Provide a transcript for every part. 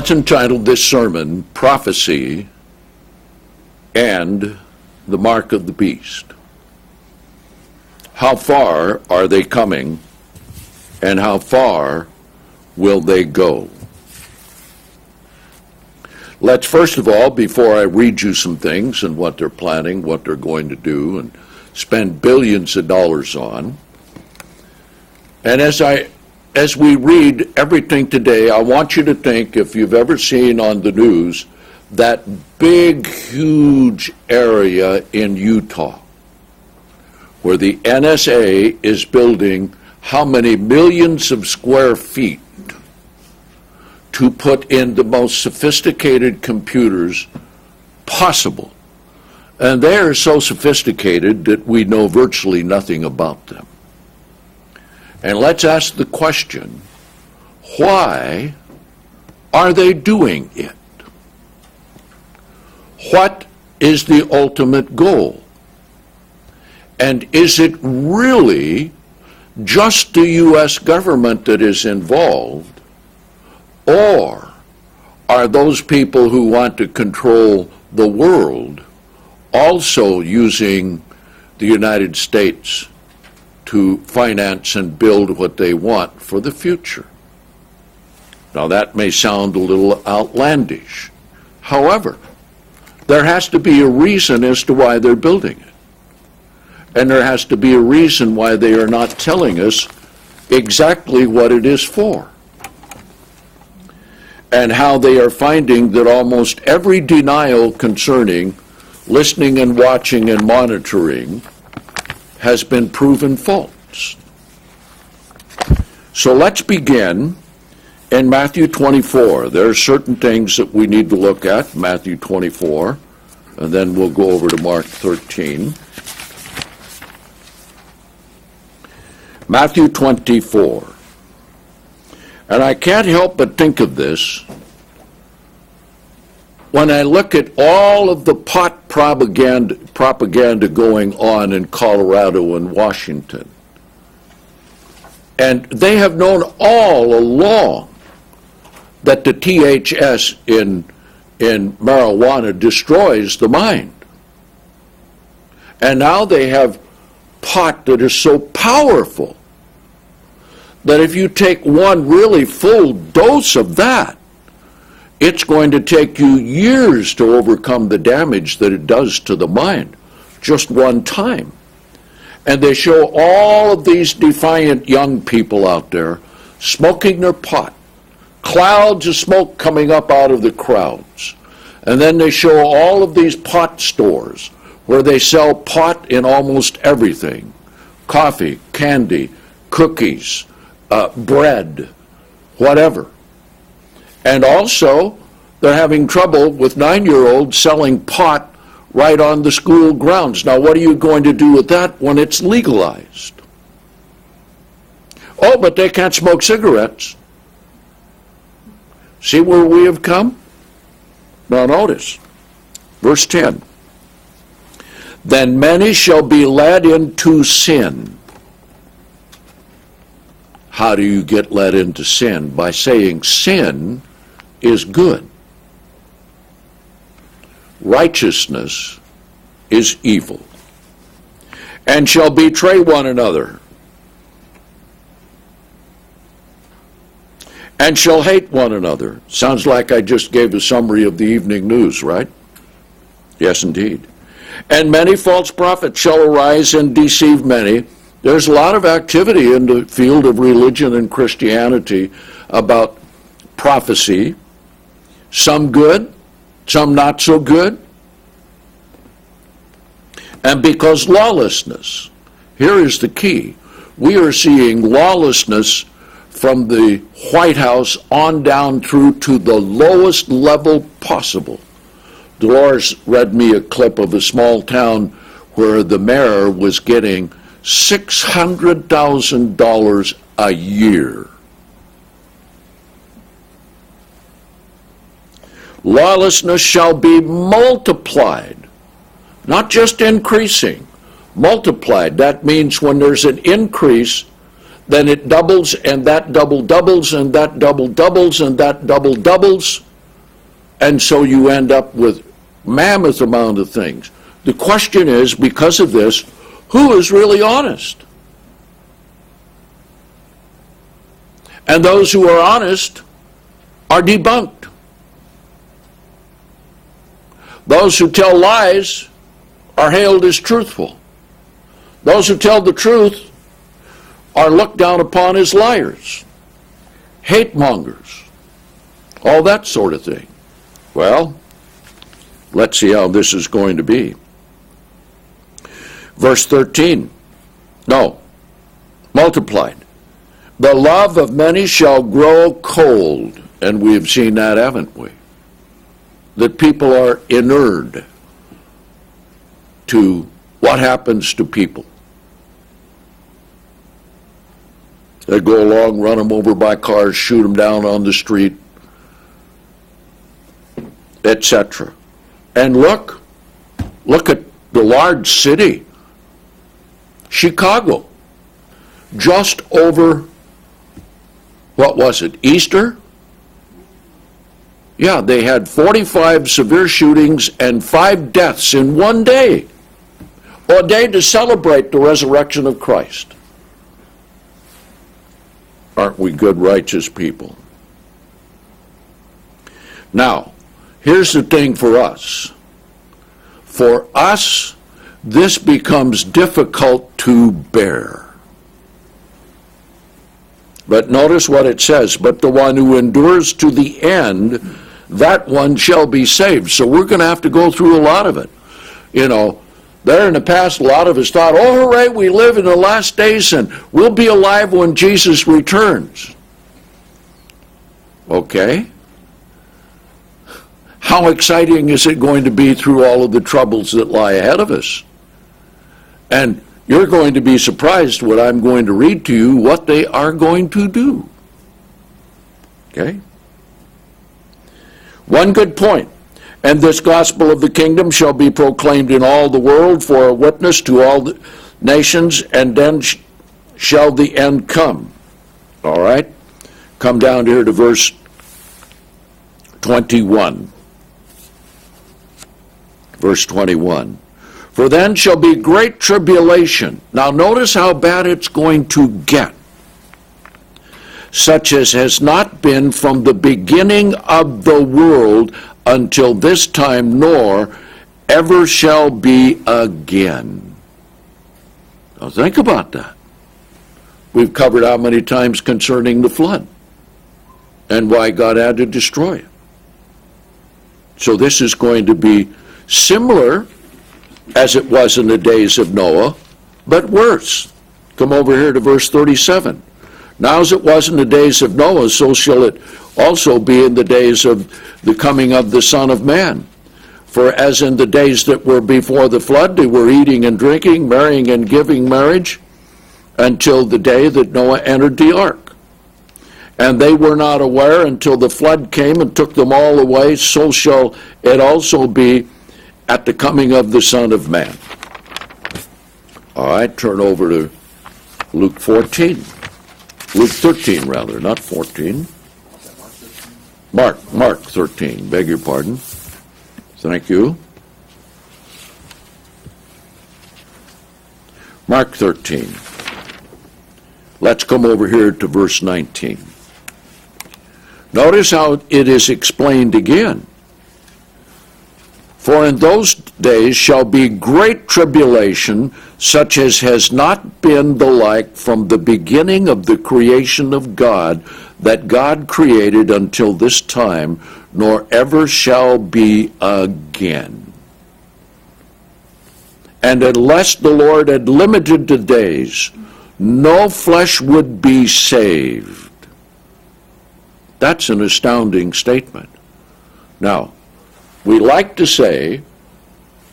Let's entitle this sermon, Prophecy and the Mark of the Beast. How far are they coming, and how far will they go? Let's first of all, before I read you some things and what they're planning, what they're going to do, and spend billions of dollars on, and as we read everything today, I want you to think, if you've ever seen on the news, that big, huge area in Utah where the NSA is building how many millions of square feet to put in the most sophisticated computers possible. And they are so sophisticated that we know virtually nothing about them. And let's ask the question, why are they doing it? What is the ultimate goal? And is it really just the U.S. government that is involved, or are those people who want to control the world also using the United States to finance and build what they want for the future? Now that may sound a little outlandish. However, there has to be a reason as to why they're building it. And there has to be a reason why they are not telling us exactly what it is for. And how they are finding that almost every denial concerning listening and watching and monitoring has been proven false. So let's begin in Matthew 24. There are certain things that we need to look at, Matthew 24, and then we'll go over to Mark 13. Matthew 24. And I can't help but think of this when I look at all of the pot propaganda going on in Colorado and Washington. And they have known all along that the THC in marijuana destroys the mind. And now they have pot that is so powerful that if you take one really full dose of that, it's going to take you years to overcome the damage that it does to the mind, just one time. And they show all of these defiant young people out there smoking their pot, clouds of smoke coming up out of the crowds. And then they show all of these pot stores where they sell pot in almost everything: coffee, candy, cookies, bread, whatever. And also, they're having trouble with 9-year-olds selling pot right on the school grounds. Now, what are you going to do with that when it's legalized? Oh, but they can't smoke cigarettes. See where we have come? Now notice, verse 10. Then many shall be led into sin. How do you get led into sin? By saying sin is good. Righteousness is evil. And shall betray one another. And shall hate one another. Sounds like I just gave a summary of the evening news, right? Yes, indeed. And many false prophets shall arise and deceive many. There's a lot of activity in the field of religion and Christianity about prophecy. Some good, some not so good. And because lawlessness, here is the key. We are seeing lawlessness from the White House on down through to the lowest level possible. Dolores read me a clip of a small town where the mayor was getting $600,000 a year. Lawlessness shall be multiplied, not just increasing, multiplied. That means when there's an increase, then it doubles, and that double doubles, and that double doubles, and that double doubles. And so you end up with mammoth amount of things. The question is, because of this, who is really honest? And those who are honest are debunked. Those who tell lies are hailed as truthful. Those who tell the truth are looked down upon as liars, hate mongers, all that sort of thing. Well, let's see how this is going to be. Verse 13. No, multiplied. The love of many shall grow cold. And we've seen that, haven't we? That people are inured to what happens to people. They go along, run them over by cars, shoot them down on the street, etc. And look at the large city, Chicago, just over, what was it, Easter? Yeah, they had 45 severe shootings and 5 deaths in one day. A day to celebrate the resurrection of Christ. Aren't we good, righteous people? Now, here's the thing for us. For us, this becomes difficult to bear. But notice what it says, but the one who endures to the end, that one shall be saved. So we're going to have to go through a lot of it. You know, there in the past, a lot of us thought, oh, hooray, we live in the last days and we'll be alive when Jesus returns. Okay. How exciting is it going to be through all of the troubles that lie ahead of us? And you're going to be surprised what I'm going to read to you, what they are going to do. Okay? One good point. And this gospel of the kingdom shall be proclaimed in all the world for a witness to all the nations, and then shall the end come. All right? Come down here to verse 21. Verse 21. For then shall be great tribulation. Now notice how bad it's going to get. Such as has not been from the beginning of the world until this time, nor ever shall be again. Now think about that. We've covered how many times concerning the flood and why God had to destroy it. So this is going to be similar as it was in the days of Noah, but worse. Come over here to verse 37. Now as it was in the days of Noah, so shall it also be in the days of the coming of the Son of Man. For as in the days that were before the flood, they were eating and drinking, marrying and giving marriage, until the day that Noah entered the ark. And they were not aware until the flood came and took them all away, so shall it also be at the coming of the Son of Man. All right, turn over to Luke 14. Luke 13, rather, not 14. Mark 13, beg your pardon. Thank you. Mark 13. Let's come over here to verse 19. Notice how it is explained again. For in those days shall be great tribulation, such as has not been the like from the beginning of the creation of God, that God created until this time, nor ever shall be again. And unless the Lord had limited the days, no flesh would be saved. That's an astounding statement. Now, we like to say,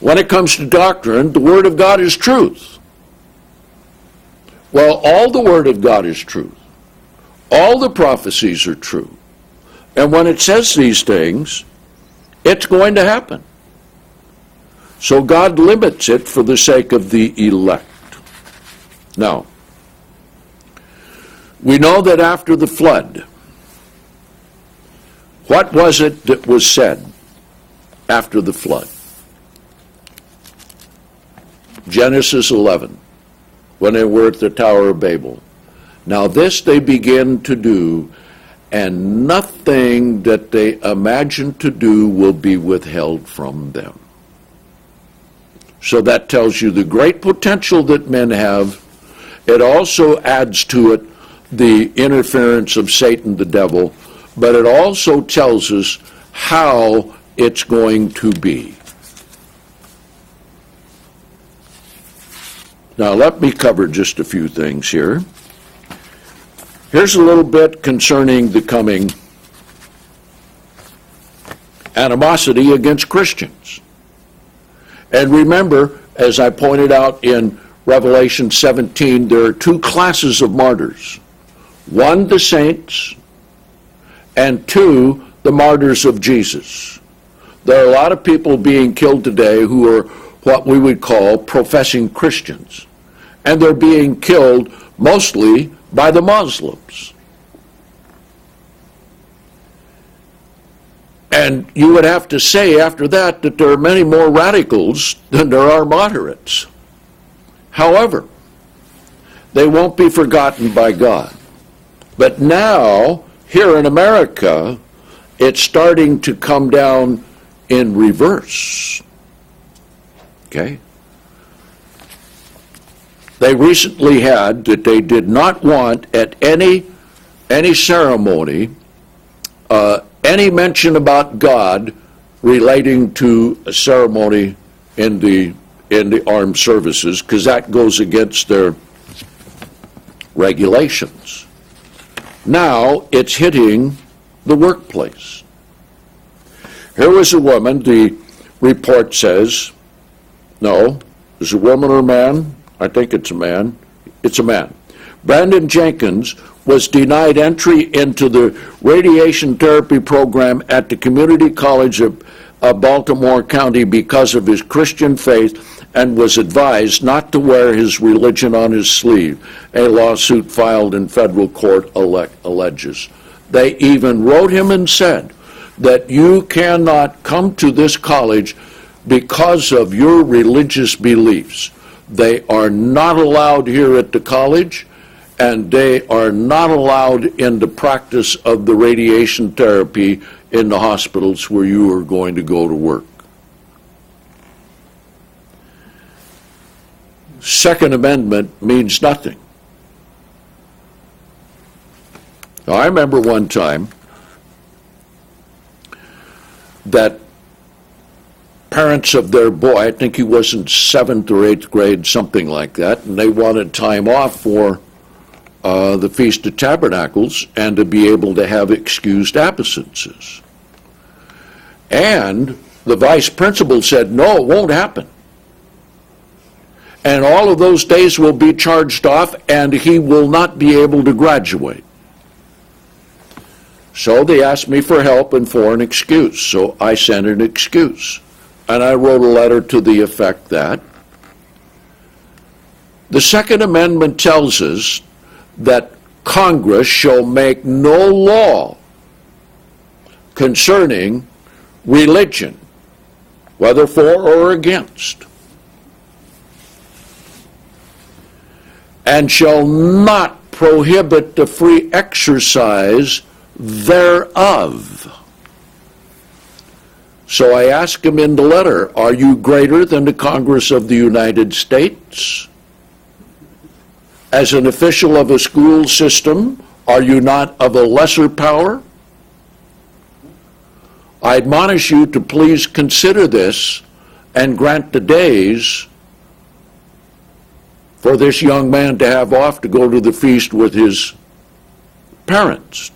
when it comes to doctrine, the Word of God is truth. Well, all the Word of God is truth. All the prophecies are true. And when it says these things, it's going to happen. So God limits it for the sake of the elect. Now, we know that after the flood, what was it that was said? after the flood. Genesis 11, when they were at the Tower of Babel. Now this they begin to do, and nothing that they imagine to do will be withheld from them. So that tells you the great potential that men have. It also adds to it the interference of Satan, the devil, but it also tells us how it's going to be. Now let me cover just a few things here. Here's a little bit concerning the coming animosity against Christians. And remember, as I pointed out in Revelation 17, there are two classes of martyrs. One, the saints, and two, the martyrs of Jesus. There are a lot of people being killed today who are what we would call professing Christians. And they're being killed mostly by the Muslims. And you would have to say after that that there are many more radicals than there are moderates. However, they won't be forgotten by God. But now, here in America, it's starting to come down in reverse. Okay? They recently had that they did not want at any ceremony any mention about God relating to a ceremony in the armed services, because that goes against their regulations. Now it's hitting the workplace. Here was a woman, the report says, no, is it a woman or a man? I think it's a man. It's a man. Brandon Jenkins was denied entry into the radiation therapy program at the Community College of Baltimore County because of his Christian faith and was advised not to wear his religion on his sleeve. A lawsuit filed in federal court alleges. They even wrote him and said that you cannot come to this college because of your religious beliefs. They are not allowed here at the college, and they are not allowed in the practice of the radiation therapy in the hospitals where you are going to go to work. Second Amendment means nothing. Now, I remember one time that parents of their boy, I think he was in 7th or 8th grade, something like that, and they wanted time off for the Feast of Tabernacles and to be able to have excused absences. And the vice principal said, no, it won't happen. And all of those days will be charged off and he will not be able to graduate. So they asked me for help and for an excuse. So I sent an excuse. And I wrote a letter to the effect that the Second Amendment tells us that Congress shall make no law concerning religion, whether for or against, and shall not prohibit the free exercise thereof. So I ask him in the letter, are you greater than the Congress of the United States? As an official of a school system, are you not of a lesser power? I admonish you to please consider this and grant the days for this young man to have off to go to the feast with his parents.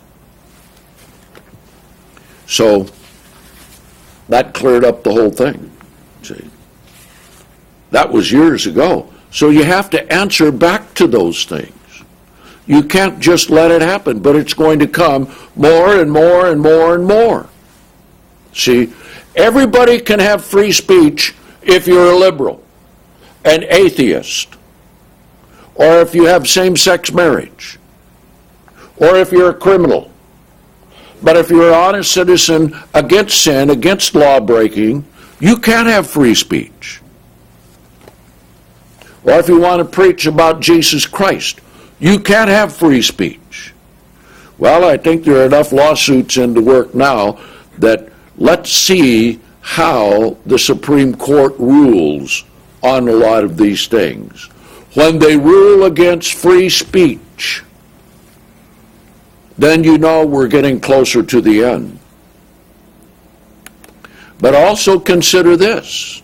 So that cleared up the whole thing. See, that was years ago. So you have to answer back to those things. You can't just let it happen, but it's going to come more and more and more and more. See, everybody can have free speech if you're a liberal, an atheist, or if you have same-sex marriage, or if you're a criminal. But if you're an honest citizen against sin, against law breaking, you can't have free speech. Or if you want to preach about Jesus Christ, you can't have free speech. Well, I think there are enough lawsuits in the work now that let's see how the Supreme Court rules on a lot of these things. When they rule against free speech, then you know we're getting closer to the end. But also consider this.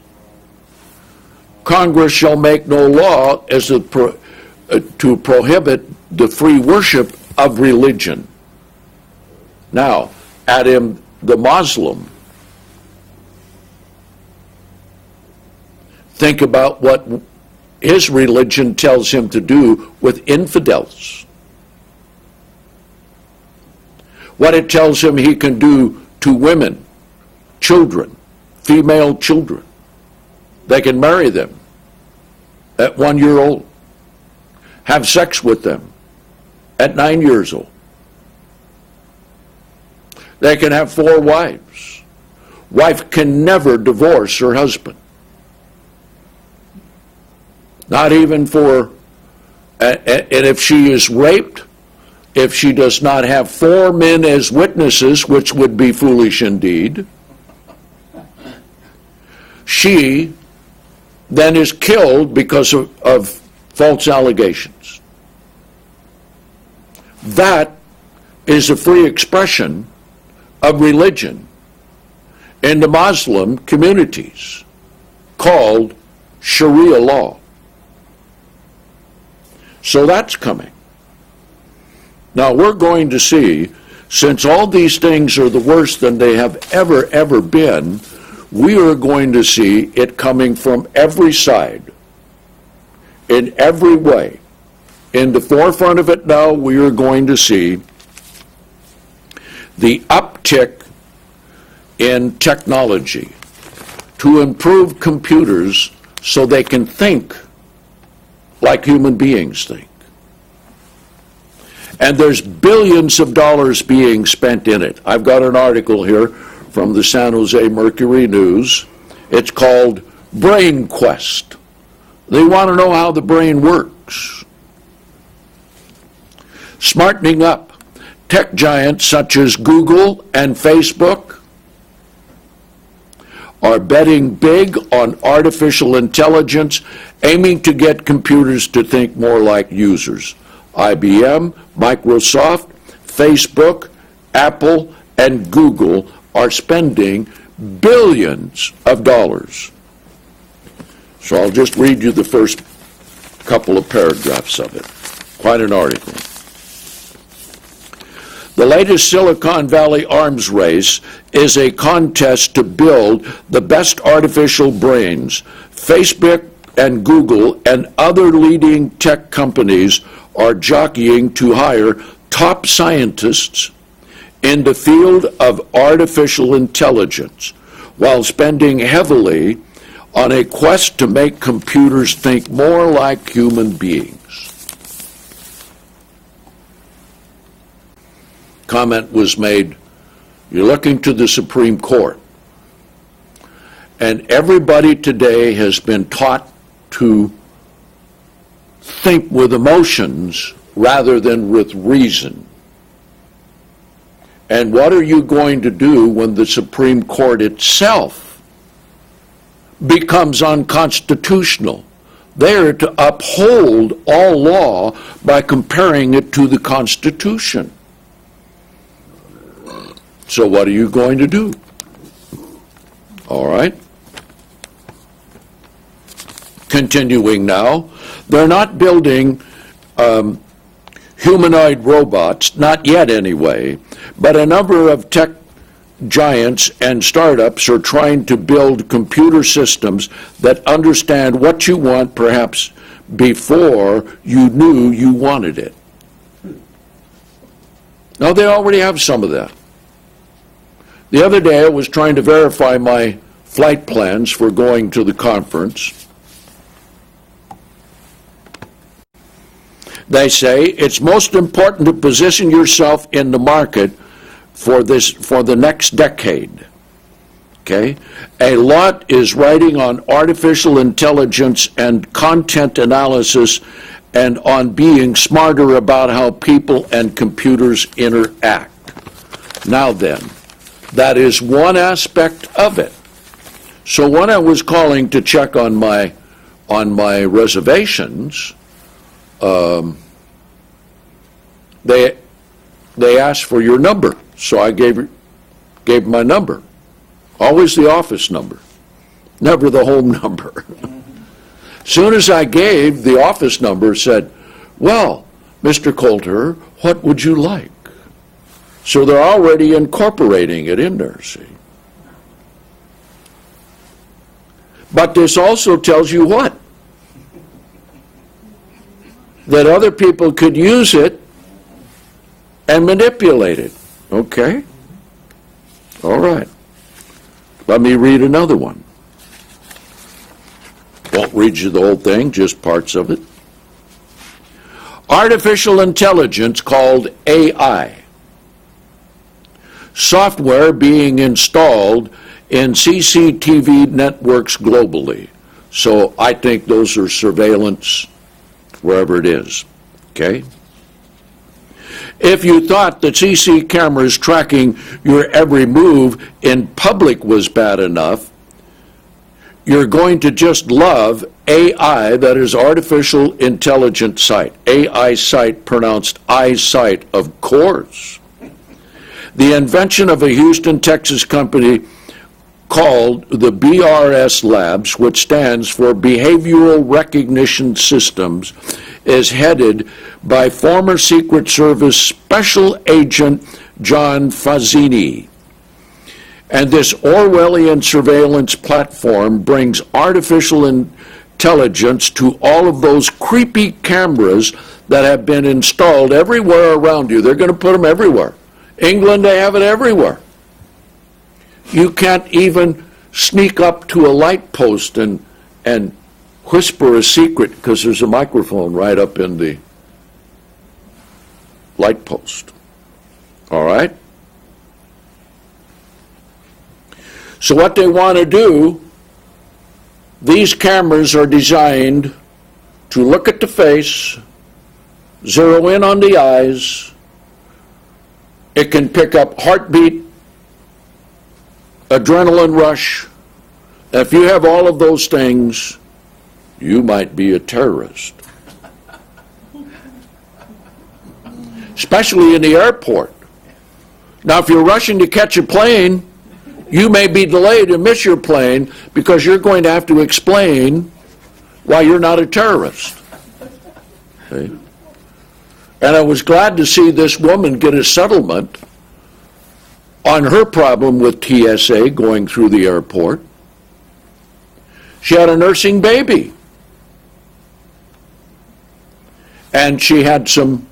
Congress shall make no law as to prohibit the free worship of religion. Now, Adam the Muslim, think about what his religion tells him to do with infidels. What it tells him he can do to women, children, female children. They can marry them at 1 year old, have sex with them at 9 years old. They can have 4 wives. Wife can never divorce her husband. Not even for, and if she is raped, if she does not have 4 men as witnesses, which would be foolish indeed, she then is killed because of false allegations. That is a free expression of religion in the Muslim communities called Sharia law. So that's coming. Now we're going to see, since all these things are the worst than they have ever been, we are going to see it coming from every side, in every way. In the forefront of it now, we are going to see the uptick in technology to improve computers so they can think like human beings think. And there's billions of dollars being spent in it. I've got an article here from the San Jose Mercury News. It's called Brain Quest. They want to know how the brain works. Smartening up. Tech giants such as Google and Facebook are betting big on artificial intelligence, aiming to get computers to think more like users. IBM, Microsoft, Facebook, Apple, and Google are spending billions of dollars. So I'll just read you the first couple of paragraphs of it. Quite an article. The latest Silicon Valley arms race is a contest to build the best artificial brains. Facebook and Google and other leading tech companies are jockeying to hire top scientists in the field of artificial intelligence while spending heavily on a quest to make computers think more like human beings. Comment was made, you're looking to the Supreme Court, and everybody today has been taught to think with emotions rather than with reason. And what are you going to do when the Supreme Court itself becomes unconstitutional? They are to uphold all law by comparing it to the Constitution. So what are you going to do? All right. Continuing now, they're not building humanoid robots, not yet anyway, but a number of tech giants and startups are trying to build computer systems that understand what you want perhaps before you knew you wanted it. Now, they already have some of that. The other day I was trying to verify my flight plans for going to the conference. They say it's most important to position yourself in the market for the next decade. Okay? A lot is writing on artificial intelligence and content analysis and on being smarter about how people and computers interact. Now then, that is one aspect of it. So when I was calling to check on my reservations, they asked for your number, so I gave my number. Always the office number, never the home number. Soon as I gave the office number, said, well, Mr. Coulter, what would you like? So they're already incorporating it in there, see. But this also tells you what? That other people could use it and manipulate it. Okay? All right. Let me read another one. Won't read you the whole thing, just parts of it. Artificial intelligence called AI. Software being installed in CCTV networks globally. So I think those are surveillance wherever it is. Okay? If you thought that CC cameras tracking your every move in public was bad enough, you're going to just love AI, that is artificial intelligence sight. AI sight, pronounced eyesight, of course. The invention of a Houston, Texas company called the BRS Labs, which stands for Behavioral Recognition Systems, is headed by former Secret Service Special Agent John Fazzini. And this Orwellian surveillance platform brings artificial intelligence to all of those creepy cameras that have been installed everywhere around you. They're going to put them everywhere. England, they have it everywhere. You can't even sneak up to a light post and whisper a secret because there's a microphone right up in the light post. All right? So what they want to do, these cameras are designed to look at the face, zero in on the eyes. It can pick up heartbeat, adrenaline rush. If you have all of those things, you might be a terrorist. Especially in the airport. Now, if you're rushing to catch a plane, you may be delayed and miss your plane because you're going to have to explain why you're not a terrorist. Okay? And I was glad to see this woman get a settlement on her problem with TSA going through the airport. She had a nursing baby. And she had some,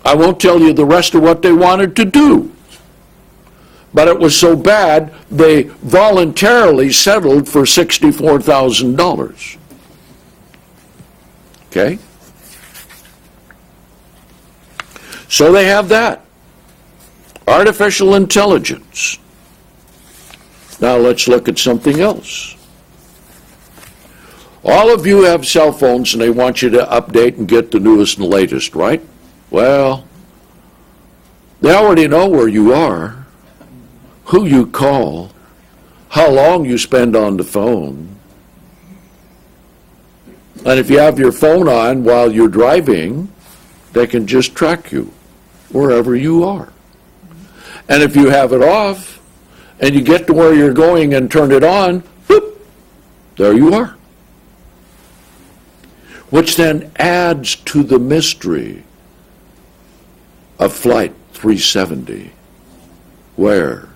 I won't tell you the rest of what they wanted to do. But it was so bad, they voluntarily settled for $64,000. Okay? So they have that. Artificial intelligence. Now let's look at something else. All of you have cell phones and they want you to update and get the newest and latest, right? Well, they already know where you are, who you call, how long you spend on the phone. And if you have your phone on while you're driving, they can just track you wherever you are. And if you have it off and you get to where you're going and turn it on, whoop, there you are. Which then adds to the mystery of Flight 370. Where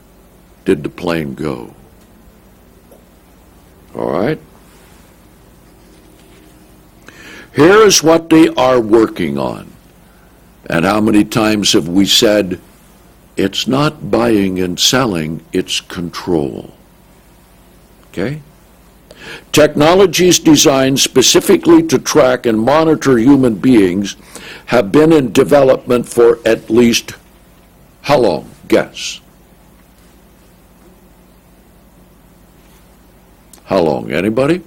did the plane go? All right? Here is what they are working on. And how many times have we said, it's not buying and selling, it's control. Okay? Technologies designed specifically to track and monitor human beings have been in development for at least How long? Guess. How long? Anybody?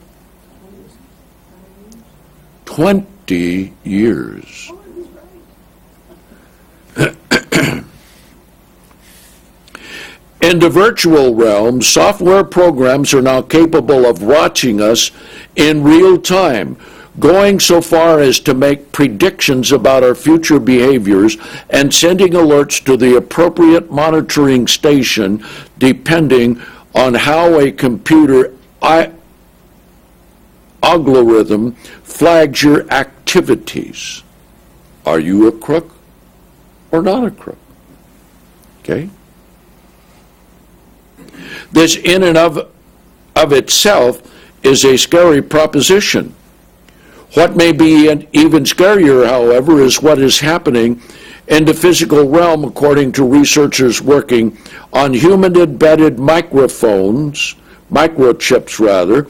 20 years. In the virtual realm, software programs are now capable of watching us in real time, going so far as to make predictions about our future behaviors and sending alerts to the appropriate monitoring station depending on how a computer algorithm flags your activities. Are you a crook or not a crook? Okay? This in and of itself is a scary proposition. What may be even scarier, however, is what is happening in the physical realm, according to researchers working on human-embedded microchips rather,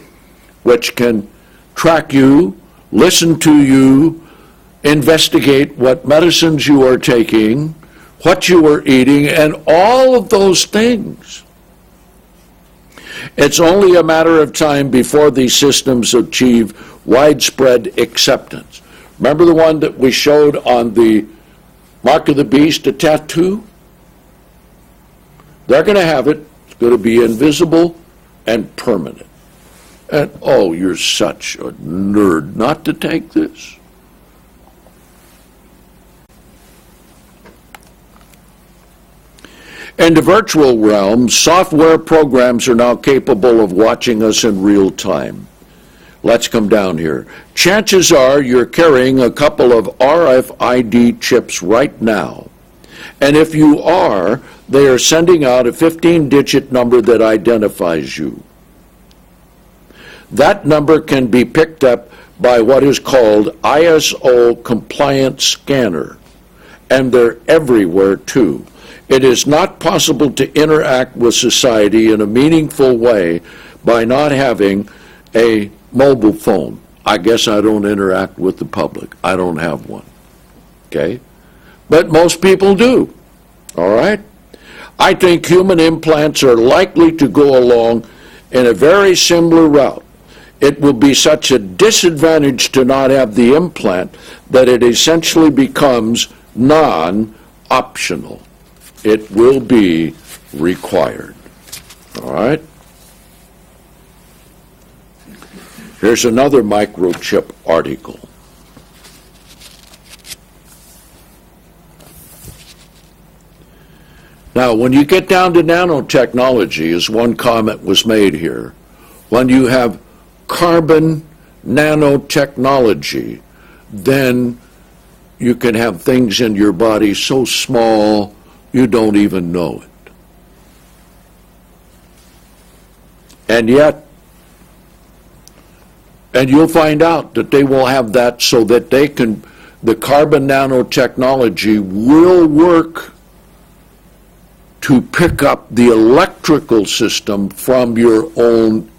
which can track you, listen to you, investigate what medicines you are taking, what you are eating, and all of those things. It's only a matter of time before these systems achieve widespread acceptance. Remember the one that we showed on the Mark of the Beast, a tattoo? They're going to have it. It's going to be invisible and permanent. And, oh, you're such a nerd not to take this. In the virtual realm, software programs are now capable of watching us in real time. Let's come down here. Chances are you're carrying a couple of RFID chips right now. And if you are, they are sending out a 15-digit number that identifies you. That number can be picked up by what is called ISO compliant scanner, and they're everywhere too. It is not possible to interact with society in a meaningful way by not having a mobile phone. I guess I don't interact with the public. I don't have one. Okay? But most people do. All right? I think human implants are likely to go along in a very similar route. It will be such a disadvantage to not have the implant that it essentially becomes non-optional. It will be required. All right? Here's another microchip article. Now, when you get down to nanotechnology, as one comment was made here, when you have carbon nanotechnology, then you can have things in your body so small you don't even know it. And yet, and you'll find out that they will have that so that they can, the carbon nanotechnology will work to pick up the electrical system from your own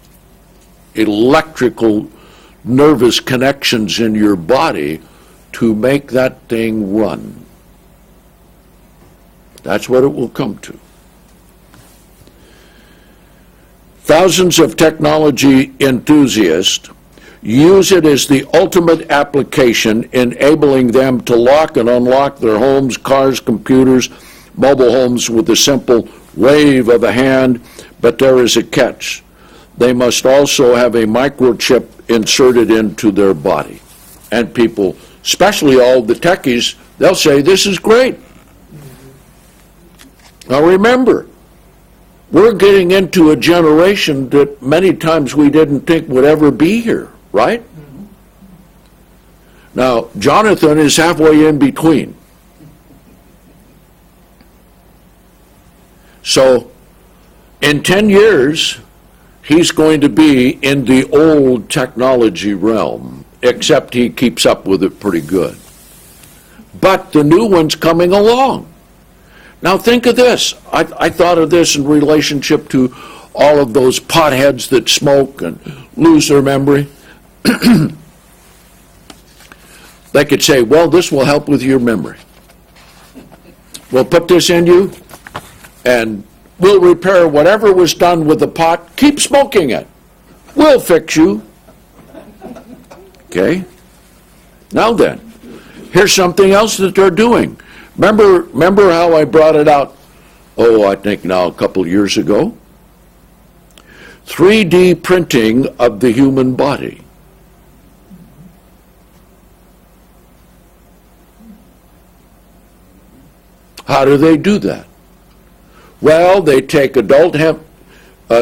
electrical nervous connections in your body to make that thing run. That's what it will come to. Thousands of technology enthusiasts use it as the ultimate application, enabling them to lock and unlock their homes, cars, computers, mobile homes with a simple wave of a hand, but there is a catch. They must also have a microchip inserted into their body. And people, especially all the techies, they'll say, this is great. Now remember, we're getting into a generation that many times we didn't think would ever be here, right? Mm-hmm. Now, Jonathan is halfway in between. So, in 10 years, he's going to be in the old technology realm, except he keeps up with it pretty good. But the new one's coming along. Now think of this. I thought of this in relationship to all of those potheads that smoke and lose their memory. They could say, well, this will help with your memory. We'll put this in you, and we'll repair whatever was done with the pot. Keep smoking it. We'll fix you. Okay? Now then, here's something else that they're doing. Remember how I brought it out, I think now a couple of years ago? 3D printing of the human body. How do they do that? Well, they take adult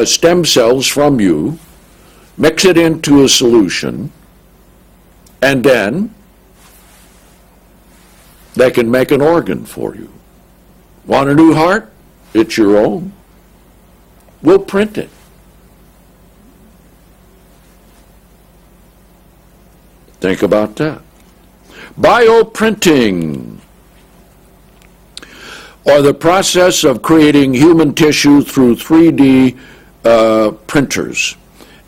stem cells from you, mix it into a solution, and then they can make an organ for you. Want a new heart? It's your own. We'll print it. Think about that. Bioprinting, or the process of creating human tissue through 3D printers,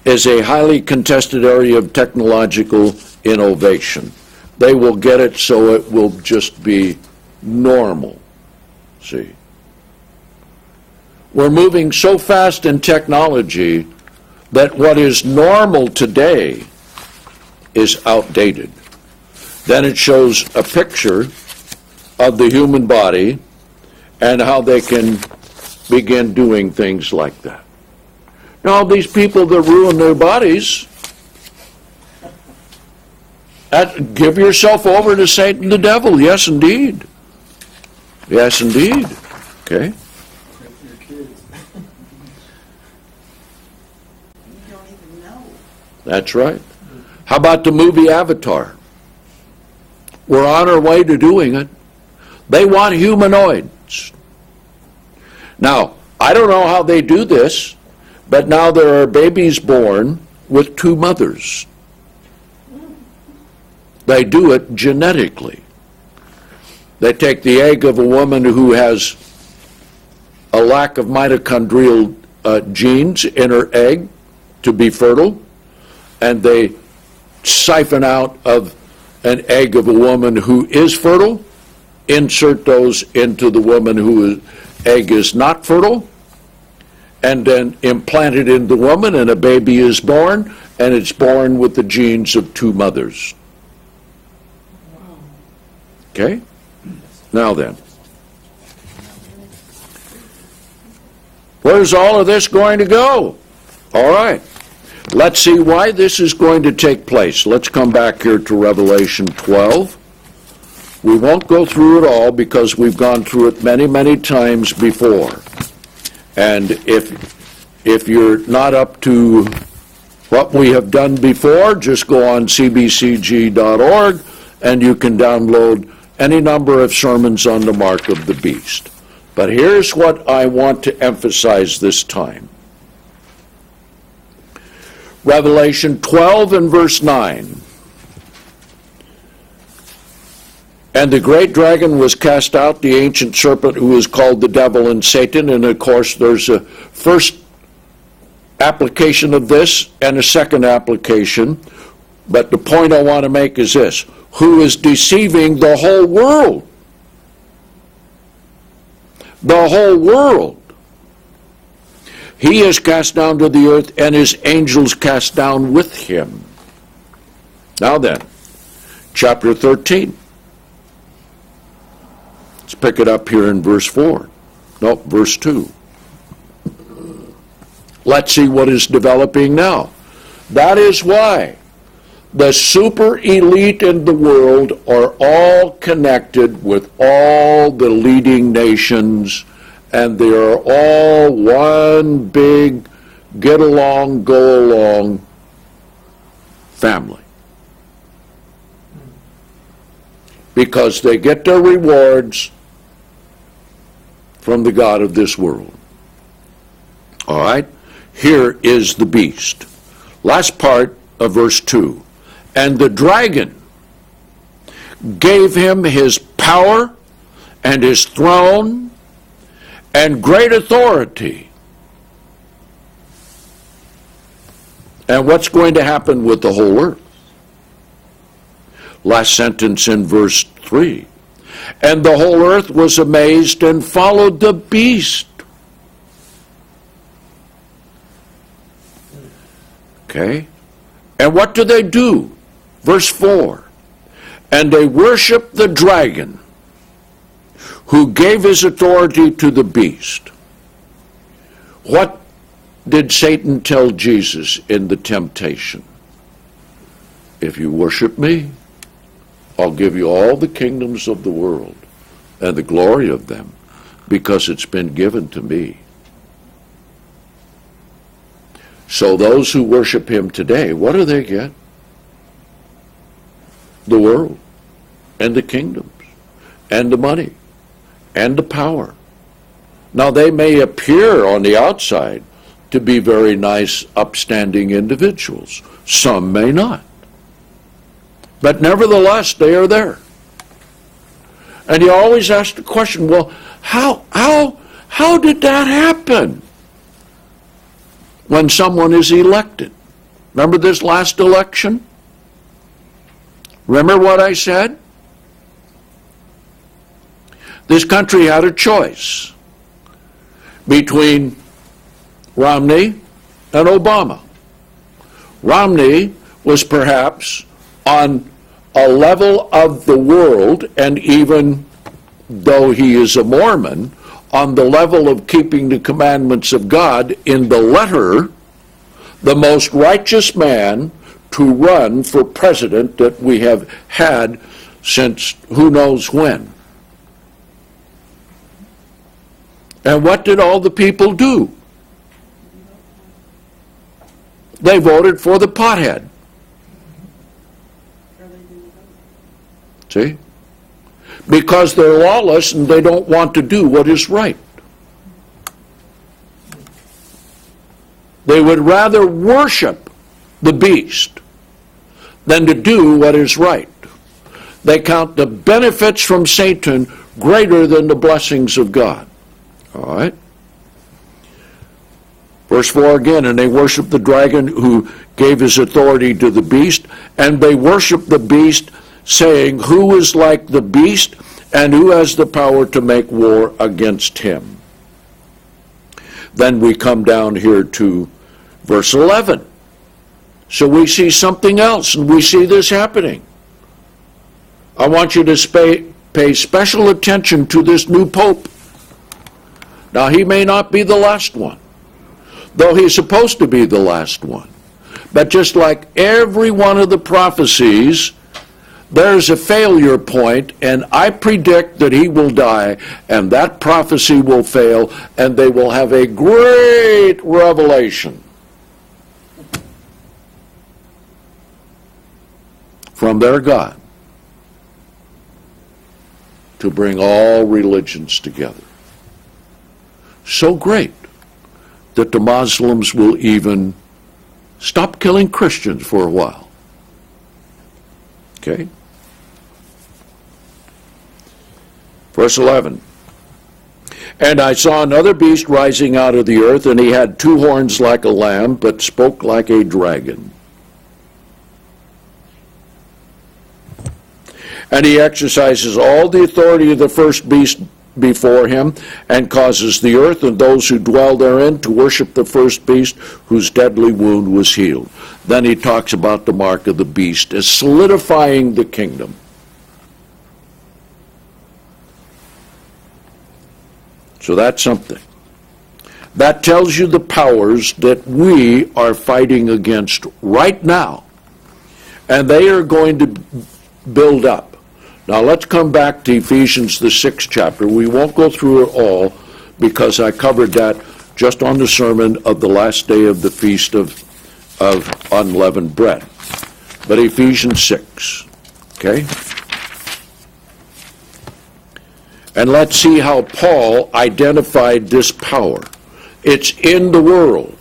is a highly contested area of technological innovation. They will get it so it will just be normal. See? We're moving so fast in technology that what is normal today is outdated. Then it shows a picture of the human body and how they can begin doing things like that. Now, these people that ruin their bodies, give yourself over to Satan the devil. Yes, indeed. Yes, indeed. Okay? You don't even know. That's right. How about the movie Avatar? We're on our way to doing it. They want humanoids. Now, I don't know how they do this, but now there are babies born with two mothers. They do it genetically. They take the egg of a woman who has a lack of mitochondrial genes in her egg to be fertile, and they siphon out of an egg of a woman who is fertile, insert those into the woman whose egg is not fertile, and then implant it in the woman, and a baby is born, and it's born with the genes of two mothers. Okay? Now then, where's all of this going to go? All right. Let's see why this is going to take place. Let's come back here to Revelation 12. We won't go through it all because we've gone through it many, many times before. And if you're not up to what we have done before, just go on CBCG.org and you can download any number of sermons on the mark of the beast. But here's what I want to emphasize this time. Revelation 12 and verse 9. And the great dragon was cast out, the ancient serpent who is called the devil and Satan. And of course there's a first application of this and a second application. But the point I want to make is this: who is deceiving the whole world. The whole world. He is cast down to the earth, and his angels cast down with him. Now then, chapter 13. Let's pick it up here in verse 4. No, verse 2. Let's see what is developing now. That is why the super elite in the world are all connected with all the leading nations, and they are all one big get along, go along family. Because they get their rewards from the God of this world. All right? Here is the beast. Last part of verse 2. And the dragon gave him his power and his throne and great authority. And what's going to happen with the whole earth? Last sentence in verse 3. And the whole earth was amazed and followed the beast. Okay? And what do? Verse 4. And they worshiped the dragon, who gave his authority to the beast. What did Satan tell Jesus in the temptation? If you worship me, I'll give you all the kingdoms of the world and the glory of them, because it's been given to me. So those who worship him today, what do they get? The world, and the kingdoms, and the money, and the power. Now they may appear on the outside to be very nice, upstanding individuals. Some may not. But nevertheless, they are there. And you always ask the question, well, how did that happen when someone is elected? Remember this last election? Remember what I said? This country had a choice between Romney and Obama. Romney was perhaps on a level of the world, and even though he is a Mormon, on the level of keeping the commandments of God in the letter, the most righteous man to run for president that we have had since who knows when. And what did all the people do? They voted for the pothead. See? Because they're lawless and they don't want to do what is right. They would rather worship the beast than to do what is right. They count the benefits from Satan greater than the blessings of God. All right? Verse 4 again, and they worshiped the dragon who gave his authority to the beast, and they worshiped the beast, saying, who is like the beast, and who has the power to make war against him? Then we come down here to verse 11. So we see something else, and we see this happening. I want you to pay special attention to this new pope. Now, he may not be the last one, though he's supposed to be the last one. But just like every one of the prophecies, there's a failure point, and I predict that he will die, and that prophecy will fail, and they will have a great revelation from their God to bring all religions together. So great that the Muslims will even stop killing Christians for a while. Okay? Verse 11. And I saw another beast rising out of the earth, and he had two horns like a lamb, but spoke like a dragon. And he exercises all the authority of the first beast before him, and causes the earth and those who dwell therein to worship the first beast, whose deadly wound was healed. Then he talks about the mark of the beast as solidifying the kingdom. So that's something. That tells you the powers that we are fighting against right now. And they are going to build up. Now let's come back to Ephesians, the 6th chapter. We won't go through it all because I covered that just on the sermon of the last day of the Feast of Unleavened Bread. But Ephesians 6, okay? And let's see how Paul identified this power. It's in the world.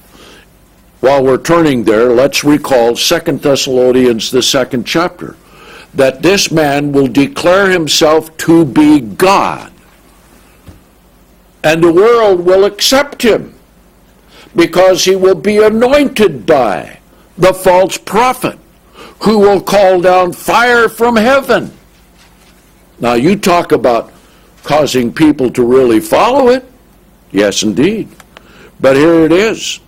While we're turning there, let's recall 2 Thessalonians, the 2nd chapter, that this man will declare himself to be God. And the world will accept him because he will be anointed by the false prophet who will call down fire from heaven. Now you talk about causing people to really follow it. Yes, indeed. But here it is.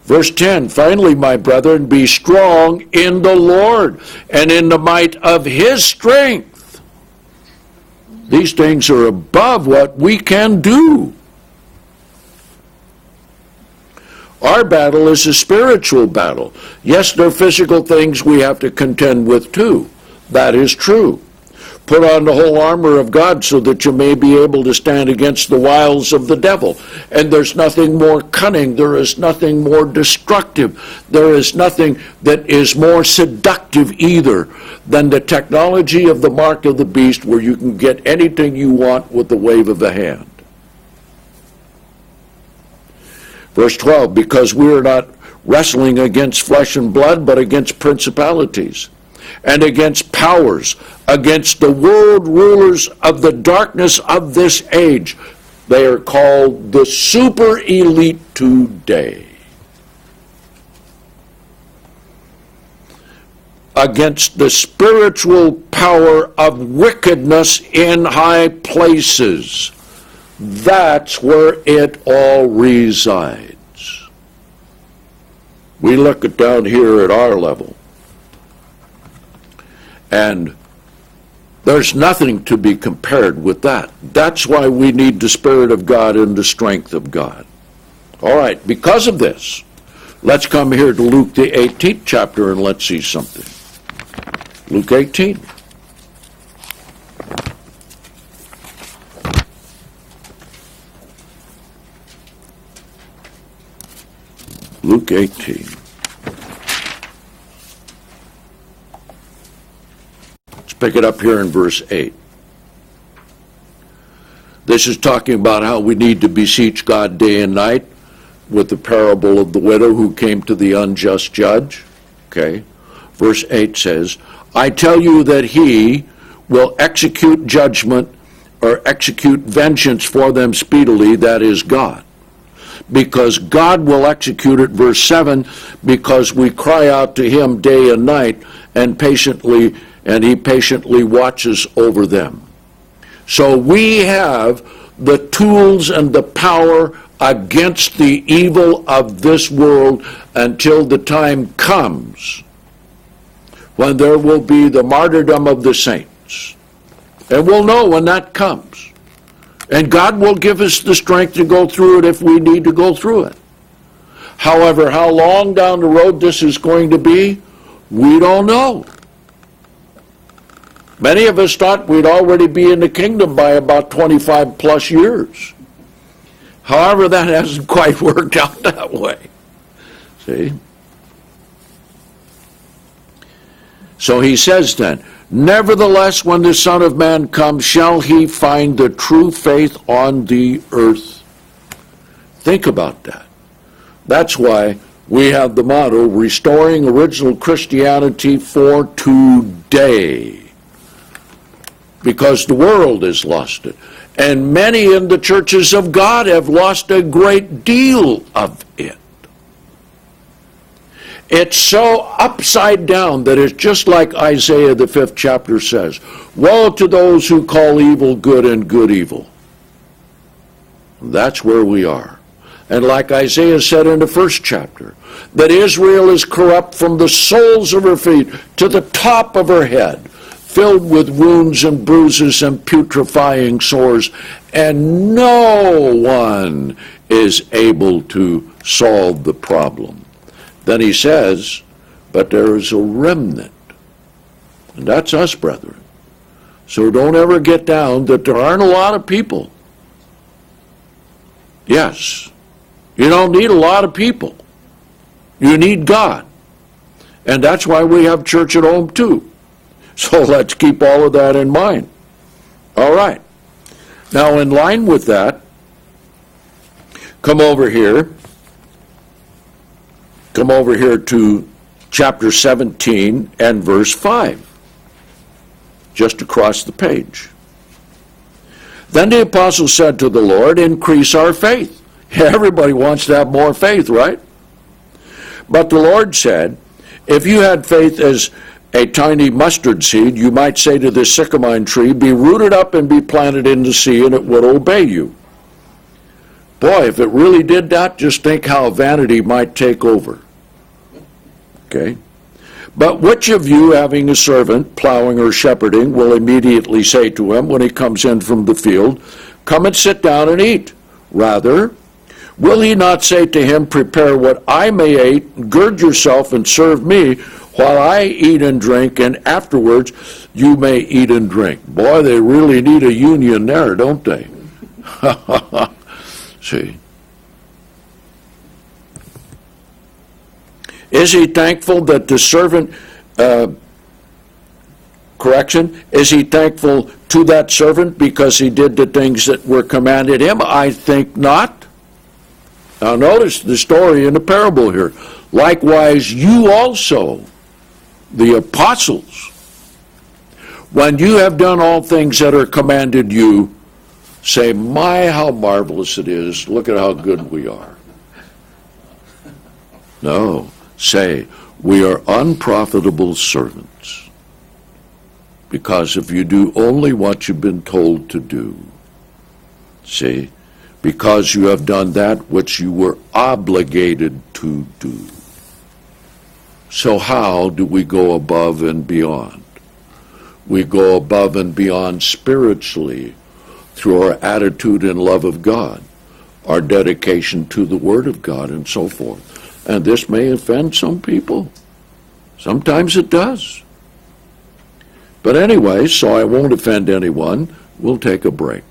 Verse 10, finally, my brethren, be strong in the Lord and in the might of his strength. These things are above what we can do. Our battle is a spiritual battle. Yes, there are physical things we have to contend with too. That is true. Put on the whole armor of God so that you may be able to stand against the wiles of the devil. And there's nothing more cunning, there is nothing more destructive, there is nothing that is more seductive either than the technology of the mark of the beast, where you can get anything you want with the wave of a hand. Verse 12, because we are not wrestling against flesh and blood, but against principalities and against powers, against the world rulers of the darkness of this age. They are called the super elite today. Against the spiritual power of wickedness in high places. That's where it all resides. We look at down here at our level, and there's nothing to be compared with that. That's why we need the Spirit of God and the strength of God. All right, because of this, let's come here to Luke the 18th chapter and let's see something. Luke 18. Luke 18. Pick it up here in verse 8. This is talking about how we need to beseech God day and night with the parable of the widow who came to the unjust judge. Okay. Verse 8 says, I tell you that he will execute judgment or execute vengeance for them speedily, that is God. Because God will execute it, verse 7, because we cry out to him day and night and he patiently watches over them. So we have the tools and the power against the evil of this world until the time comes when there will be the martyrdom of the saints. And we'll know when that comes. And God will give us the strength to go through it if we need to go through it. However, how long down the road this is going to be, we don't know. Many of us thought we'd already be in the kingdom by about 25 plus years. However, that hasn't quite worked out that way. See? So he says then, nevertheless, when the Son of Man comes, shall he find the true faith on the earth? Think about that. That's why we have the motto, restoring original Christianity for today. Because the world has lost it. And many in the churches of God have lost a great deal of it. It's so upside down that it's just like Isaiah the 5th chapter says, woe to those who call evil good and good evil. That's where we are. And like Isaiah said in the 1st chapter, that Israel is corrupt from the soles of her feet to the top of her head, filled with wounds and bruises and putrefying sores, and no one is able to solve the problem. Then he says, but there is a remnant. And that's us, brethren. So don't ever get down that there aren't a lot of people. Yes, you don't need a lot of people. You need God. And that's why we have church at home too. So let's keep all of that in mind. All right. Now, in line with that, come over here to chapter 17 and verse 5, just across the page. Then the apostle said to the Lord, increase our faith. Everybody wants to have more faith, right? But the Lord said, if you had faith as a tiny mustard seed, you might say to this sycamine tree, be rooted up and be planted in the sea, and it would obey you. Boy, if it really did that, just think how vanity might take over. Okay? But which of you, having a servant plowing or shepherding, will immediately say to him when he comes in from the field, come and sit down and eat? Rather, will he not say to him, prepare what I may eat, gird yourself and serve me, while I eat and drink, and afterwards you may eat and drink? Boy, they really need a union there, don't they? See. Is he thankful that the servant, is he thankful to that servant because he did the things that were commanded him? I think not. Now notice the story in the parable here. Likewise, you also, the apostles, when you have done all things that are commanded you, say, my, how marvelous it is. Look at how good we are. No. Say, we are unprofitable servants. Because if you do only what you've been told to do, see, because you have done that which you were obligated to do. So how do we go above and beyond? We go above and beyond spiritually through our attitude and love of God, our dedication to the Word of God, and so forth. And this may offend some people. Sometimes it does. But anyway, so I won't offend anyone, we'll take a break.